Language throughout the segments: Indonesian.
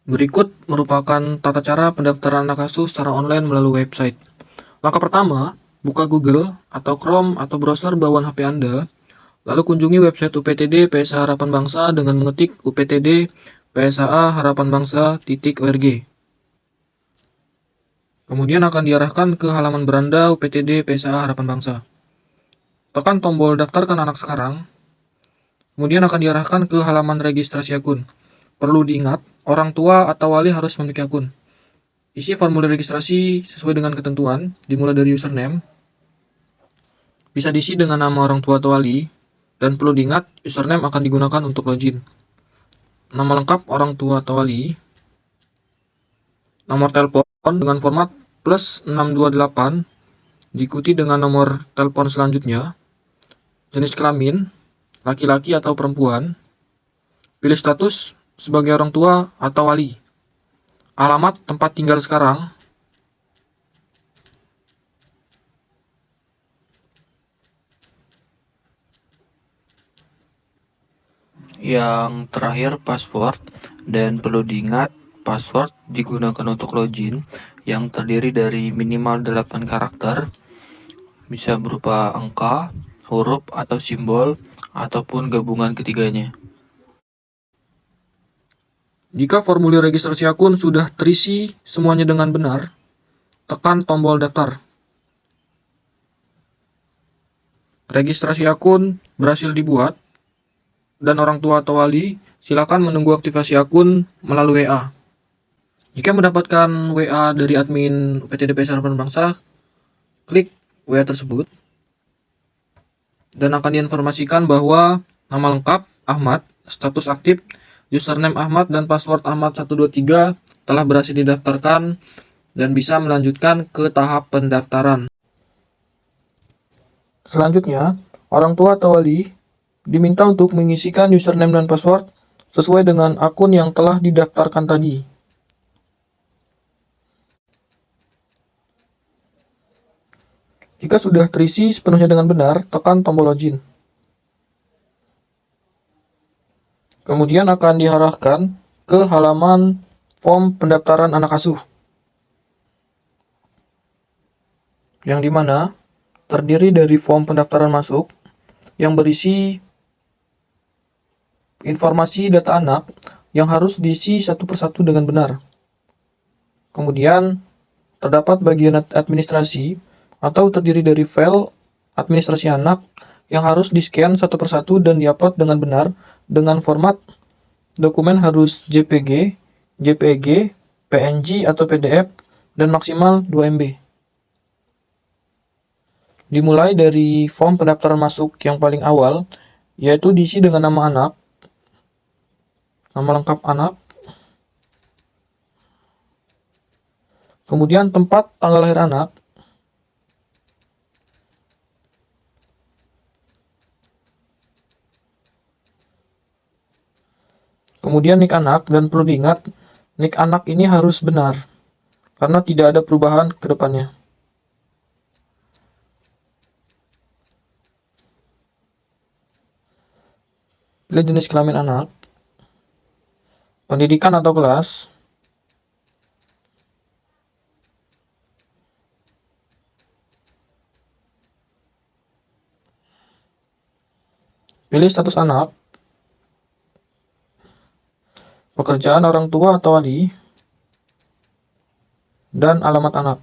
Berikut merupakan tata cara pendaftaran anak asuh secara online melalui website. Langkah pertama, buka Google atau Chrome atau browser bawaan HP Anda, lalu kunjungi website UPTD PSA Harapan Bangsa dengan mengetik UPTD PSA Harapan Bangsa.org. Kemudian akan diarahkan ke halaman beranda UPTD PSA Harapan Bangsa. Tekan tombol daftarkan anak sekarang, kemudian akan diarahkan ke halaman registrasi akun. Perlu diingat, orang tua atau wali harus memiliki akun. Isi formulir registrasi sesuai dengan ketentuan, dimulai dari username. Bisa diisi dengan nama orang tua atau wali, dan perlu diingat, username akan digunakan untuk login. Nama lengkap orang tua atau wali, nomor telepon dengan format +628, diikuti dengan nomor telepon selanjutnya, jenis kelamin, laki-laki atau perempuan, pilih status sebagai orang tua atau wali, alamat tempat tinggal sekarang, yang terakhir password, dan perlu diingat password digunakan untuk login yang terdiri dari minimal 8 karakter, bisa berupa angka, huruf atau simbol, ataupun gabungan ketiganya. Jika formulir registrasi akun sudah terisi semuanya dengan benar, tekan tombol daftar. Registrasi akun berhasil dibuat, dan orang tua atau wali silakan menunggu aktivasi akun melalui WA. Jika mendapatkan WA dari admin UPTD PSA Harapan Bangsa, klik WA tersebut dan akan diinformasikan bahwa nama lengkap Ahmad, status aktif, username Ahmad, dan password Ahmad123 telah berhasil didaftarkan dan bisa melanjutkan ke tahap pendaftaran. Selanjutnya, orang tua atau wali diminta untuk mengisikan username dan password sesuai dengan akun yang telah didaftarkan tadi. Jika sudah terisi sepenuhnya dengan benar, tekan tombol login. Kemudian akan diarahkan ke halaman form pendaftaran anak asuh, yang dimana terdiri dari form pendaftaran masuk yang berisi informasi data anak yang harus diisi satu persatu dengan benar. Kemudian terdapat bagian administrasi atau terdiri dari file administrasi anak yang harus di-scan satu persatu dan diupload dengan benar dengan format dokumen harus JPG, JPG, PNG atau PDF dan maksimal 2 MB. Dimulai dari form pendaftaran masuk yang paling awal, yaitu diisi dengan nama anak, nama lengkap anak, kemudian tempat tanggal lahir anak, kemudian nik anak, dan perlu diingat, nik anak ini harus benar, karena tidak ada perubahan ke depannya. Pilih jenis kelamin anak, pendidikan atau kelas, pilih status anak, pekerjaan orang tua atau wali, dan alamat anak.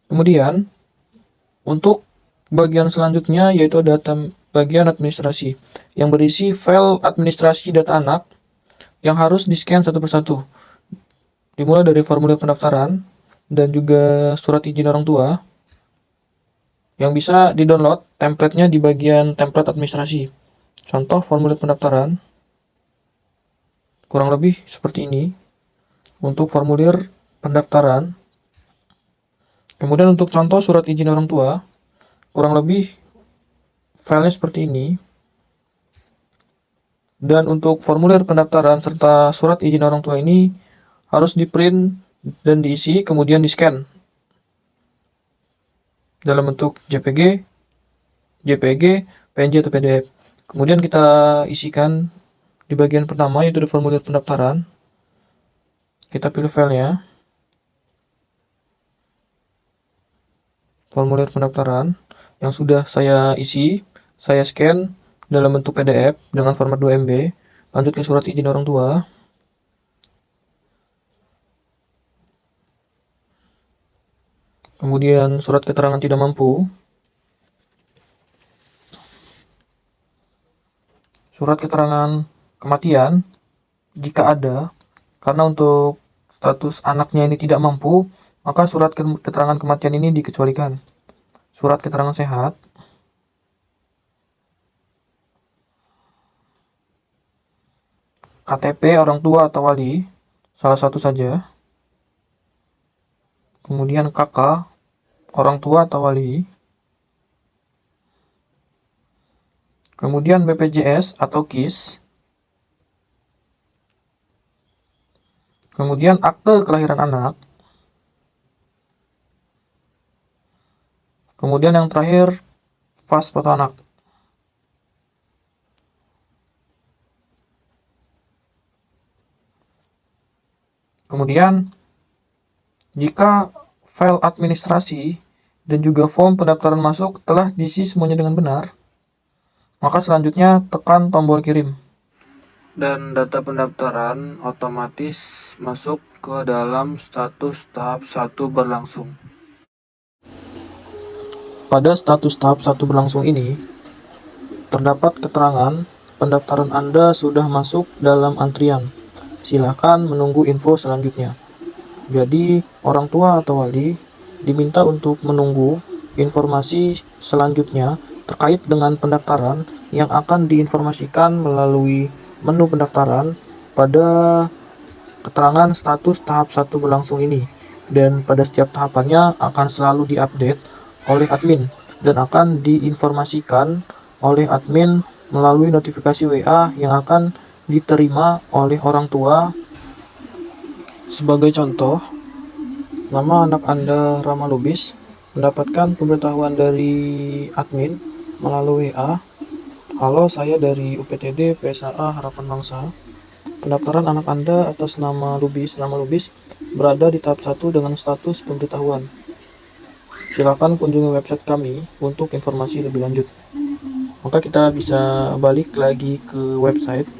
Kemudian, untuk bagian selanjutnya yaitu data bagian administrasi yang berisi file administrasi data anak yang harus di-scan satu persatu. Dimulai dari formulir pendaftaran dan juga surat izin orang tua yang bisa di-download template-nya di bagian template administrasi. Contoh formulir pendaftaran kurang lebih seperti ini untuk formulir pendaftaran. Kemudian untuk contoh surat izin orang tua, kurang lebih filenya seperti ini. Dan untuk formulir pendaftaran serta surat izin orang tua ini harus di-print dan diisi, kemudian di-scan dalam bentuk JPG, JPG, PNG atau PDF. Kemudian kita isikan di bagian pertama, yaitu di formulir pendaftaran. Kita pilih filenya, formulir pendaftaran yang sudah saya isi, saya scan dalam bentuk PDF dengan format 2 MB. Lanjut ke surat izin orang tua. Kemudian surat keterangan tidak mampu. Surat keterangan kematian jika ada, karena untuk status anaknya ini tidak mampu, maka surat keterangan kematian ini dikecualikan. Surat keterangan sehat, KTP orang tua atau wali, salah satu saja. Kemudian KK, orang tua atau wali. Kemudian BPJS atau KIS. Kemudian akte kelahiran anak. Kemudian yang terakhir, pas foto anak. Kemudian, jika file administrasi dan juga form pendaftaran masuk telah diisi semuanya dengan benar, maka selanjutnya tekan tombol kirim. Dan data pendaftaran otomatis masuk ke dalam status tahap 1 berlangsung. Pada status tahap 1 berlangsung ini, terdapat keterangan pendaftaran Anda sudah masuk dalam antrian. Silakan menunggu info selanjutnya. Jadi, orang tua atau wali diminta untuk menunggu informasi selanjutnya terkait dengan pendaftaran yang akan diinformasikan melalui menu pendaftaran pada keterangan status tahap 1 berlangsung ini. Dan pada setiap tahapannya akan selalu diupdate oleh admin dan akan diinformasikan oleh admin melalui notifikasi WA yang akan diterima oleh orang tua. Sebagai contoh, nama anak Anda Rama Lubis mendapatkan pemberitahuan dari admin melalui WA. Halo, saya dari UPTD PSAA Harapan Bangsa. Pendaftaran anak Anda atas nama Lubis berada di tahap 1 dengan status pemberitahuan. Silakan kunjungi website kami untuk informasi lebih lanjut. Maka kita bisa balik lagi ke website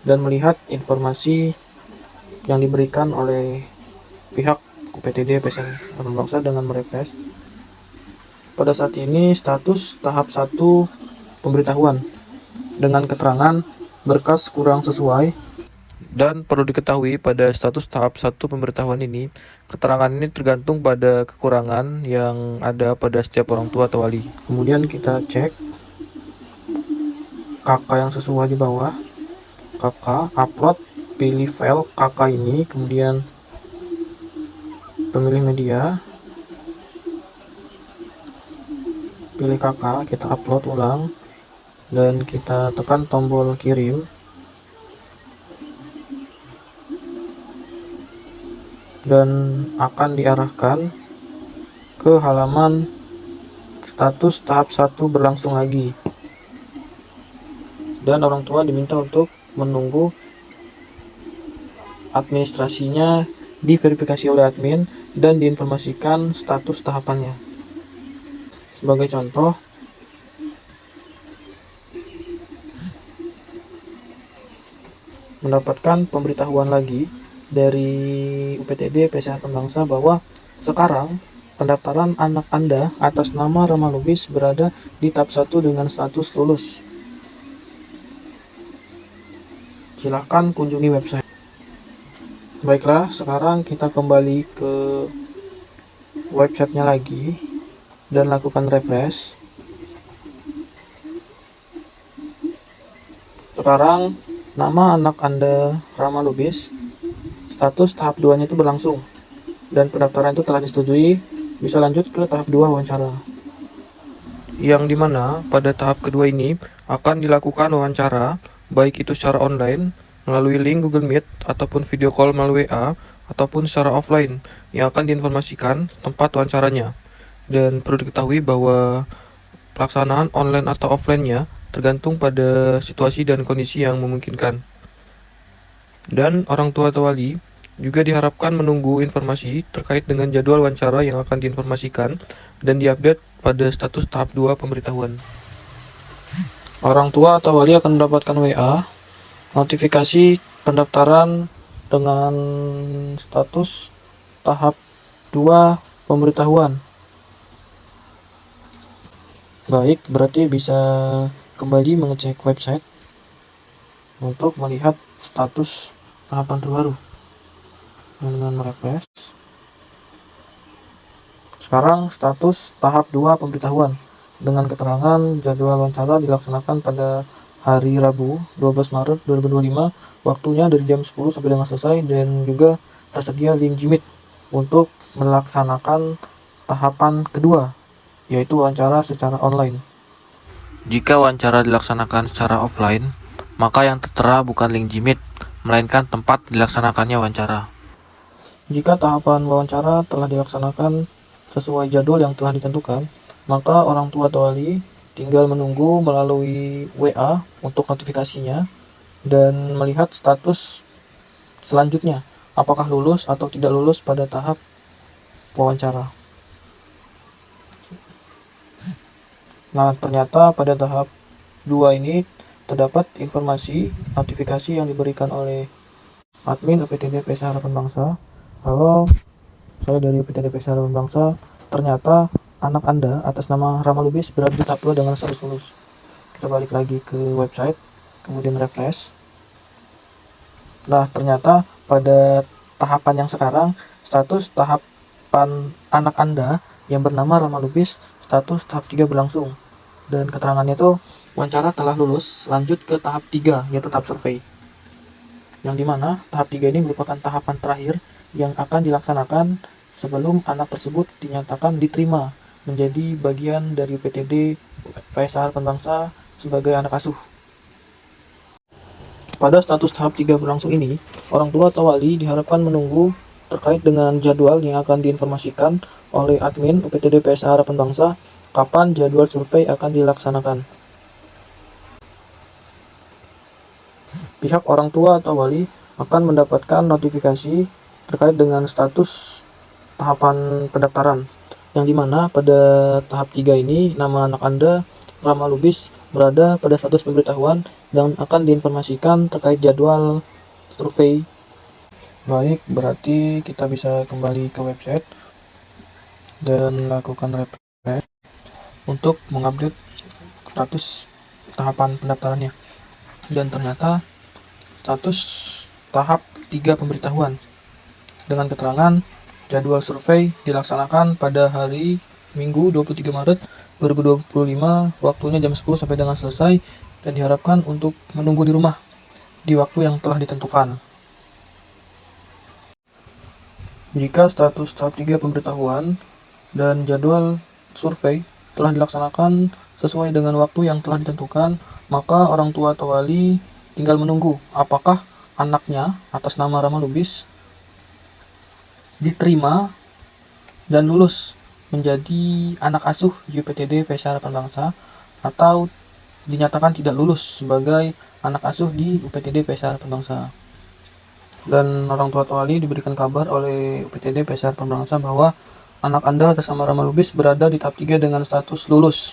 dan melihat informasi yang diberikan oleh pihak UPTD PSAA Harapan Bangsa dengan merefresh. Pada saat ini status tahap 1 pemberitahuan dengan keterangan berkas kurang sesuai. Dan perlu diketahui pada status tahap 1 pemberitahuan ini, keterangan ini tergantung pada kekurangan yang ada pada setiap orang tua atau wali. Kemudian kita cek KK yang sesuai di bawah. KK, upload, pilih file KK ini, kemudian pemilih media, pilih KK, kita upload ulang, dan kita tekan tombol kirim. Dan akan diarahkan ke halaman status tahap 1 berlangsung lagi. Dan orang tua diminta untuk menunggu administrasinya diverifikasi oleh admin dan diinformasikan status tahapannya. Sebagai contoh, mendapatkan pemberitahuan lagi dari UPTD PSAA Harapan Bangsa bahwa sekarang pendaftaran anak Anda atas nama Rama Lubis berada di tahap 1 dengan status lulus. Silahkan kunjungi website. Baiklah, sekarang kita kembali ke websitenya lagi dan lakukan refresh. Sekarang nama anak Anda Rama Lubis, status tahap 2-nya itu berlangsung dan pendaftaran itu telah disetujui. Bisa lanjut ke tahap 2 wawancara, yang dimana pada tahap kedua ini akan dilakukan wawancara, baik itu secara online melalui link Google Meet ataupun video call melalui WA ataupun secara offline yang akan diinformasikan tempat wawancaranya. Dan perlu diketahui bahwa pelaksanaan online atau offline-nya tergantung pada situasi dan kondisi yang memungkinkan. Dan orang tua atau wali juga diharapkan menunggu informasi terkait dengan jadwal wawancara yang akan diinformasikan dan diupdate pada status tahap 2 pemberitahuan. Orang tua atau wali akan mendapatkan WA notifikasi pendaftaran dengan status tahap 2 pemberitahuan. Baik, berarti bisa kembali mengecek website untuk melihat status tahapan terbaru dengan merefresh. Sekarang status tahap 2 pemberitahuan dengan keterangan jadwal wawancara dilaksanakan pada hari Rabu 12 Maret 2025, waktunya dari jam 10 sampai dengan selesai, dan juga tersedia link Jimit untuk melaksanakan tahapan kedua, yaitu wawancara secara online. Jika wawancara dilaksanakan secara offline, maka yang tertera bukan link Jimit, melainkan tempat dilaksanakannya wawancara. Jika tahapan wawancara telah dilaksanakan sesuai jadwal yang telah ditentukan, maka orang tua atau wali tinggal menunggu melalui WA untuk notifikasinya dan melihat status selanjutnya, apakah lulus atau tidak lulus pada tahap wawancara. Nah, ternyata pada tahap 2 ini terdapat informasi notifikasi yang diberikan oleh admin UPTD PSH Harapan Bangsa. Halo, saya dari UPTD PSH Harapan Bangsa. Ternyata anak Anda atas nama Rama Lubis berada di tahap 2 dengan status lulus. Kita balik lagi ke website, kemudian refresh. Nah, ternyata pada tahapan yang sekarang, status tahapan anak Anda yang bernama Rama Lubis, status tahap 3 berlangsung. Dan keterangannya itu, wawancara telah lulus, lanjut ke tahap 3, yaitu tahap survei. Yang dimana tahap 3 ini merupakan tahapan terakhir yang akan dilaksanakan sebelum anak tersebut dinyatakan diterima menjadi bagian dari UPTD PSH Harapan Bangsa sebagai anak asuh. Pada status tahap 3 berlangsung ini, orang tua atau wali diharapkan menunggu terkait dengan jadwal yang akan diinformasikan oleh admin UPTD PSH Harapan Bangsa kapan jadwal survei akan dilaksanakan. Pihak orang tua atau wali akan mendapatkan notifikasi terkait dengan status tahapan pendaftaran, yang dimana pada tahap 3 ini nama anak Anda, Rama Lubis, berada pada status pemberitahuan dan akan diinformasikan terkait jadwal survei. Baik, berarti kita bisa kembali ke website dan lakukan refresh untuk mengupdate status tahapan pendaftarannya. Dan ternyata status tahap 3 pemberitahuan dengan keterangan jadwal survei dilaksanakan pada hari Minggu 23 Maret 2025, waktunya jam 10 sampai dengan selesai, dan diharapkan untuk menunggu di rumah di waktu yang telah ditentukan. Jika status tahap 3 pemberitahuan dan jadwal survei telah dilaksanakan sesuai dengan waktu yang telah ditentukan, maka orang tua atau wali tinggal menunggu apakah anaknya atas nama Rama Lubis diterima dan lulus menjadi anak asuh di UPTD PSH Harapan Bangsa atau dinyatakan tidak lulus sebagai anak asuh di UPTD PSH Harapan Bangsa. Dan orang tua atau wali diberikan kabar oleh UPTD PSH Harapan Bangsa bahwa anak Anda atas nama Rama Lubis berada di tahap 3 dengan status lulus.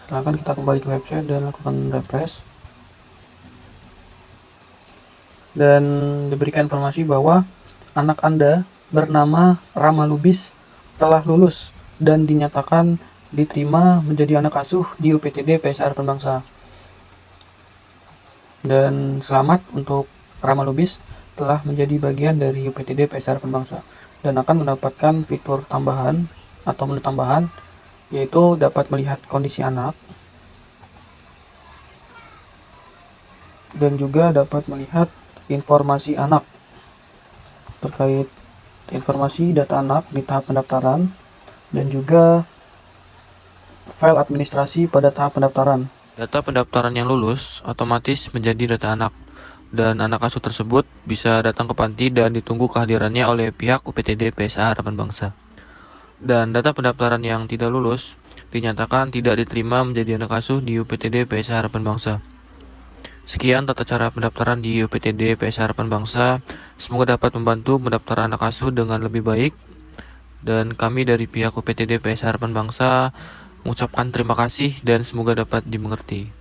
Silakan kita kembali ke website dan lakukan refresh. Dan diberikan informasi bahwa anak Anda bernama Rama Lubis telah lulus dan dinyatakan diterima menjadi anak asuh di UPTD PSH Harapan Bangsa. Dan selamat untuk Rama Lubis telah menjadi bagian dari UPTD PSH Harapan Bangsa dan akan mendapatkan fitur tambahan atau menu tambahan, yaitu dapat melihat kondisi anak dan juga dapat melihat informasi anak terkait informasi data anak di tahap pendaftaran dan juga file administrasi pada tahap pendaftaran. Data pendaftaran yang lulus otomatis menjadi data anak, dan anak asuh tersebut bisa datang ke panti dan ditunggu kehadirannya oleh pihak UPTD PSH Harapan Bangsa. dan data pendaftaran yang tidak lulus dinyatakan tidak diterima menjadi anak asuh di UPTD PSA Harapan Bangsa. Sekian tata cara pendaftaran di UPTD PSA Harapan Bangsa. Semoga dapat membantu mendaftar anak asuh dengan lebih baik. Dan kami dari pihak UPTD PSA Harapan Bangsa mengucapkan terima kasih dan semoga dapat dimengerti.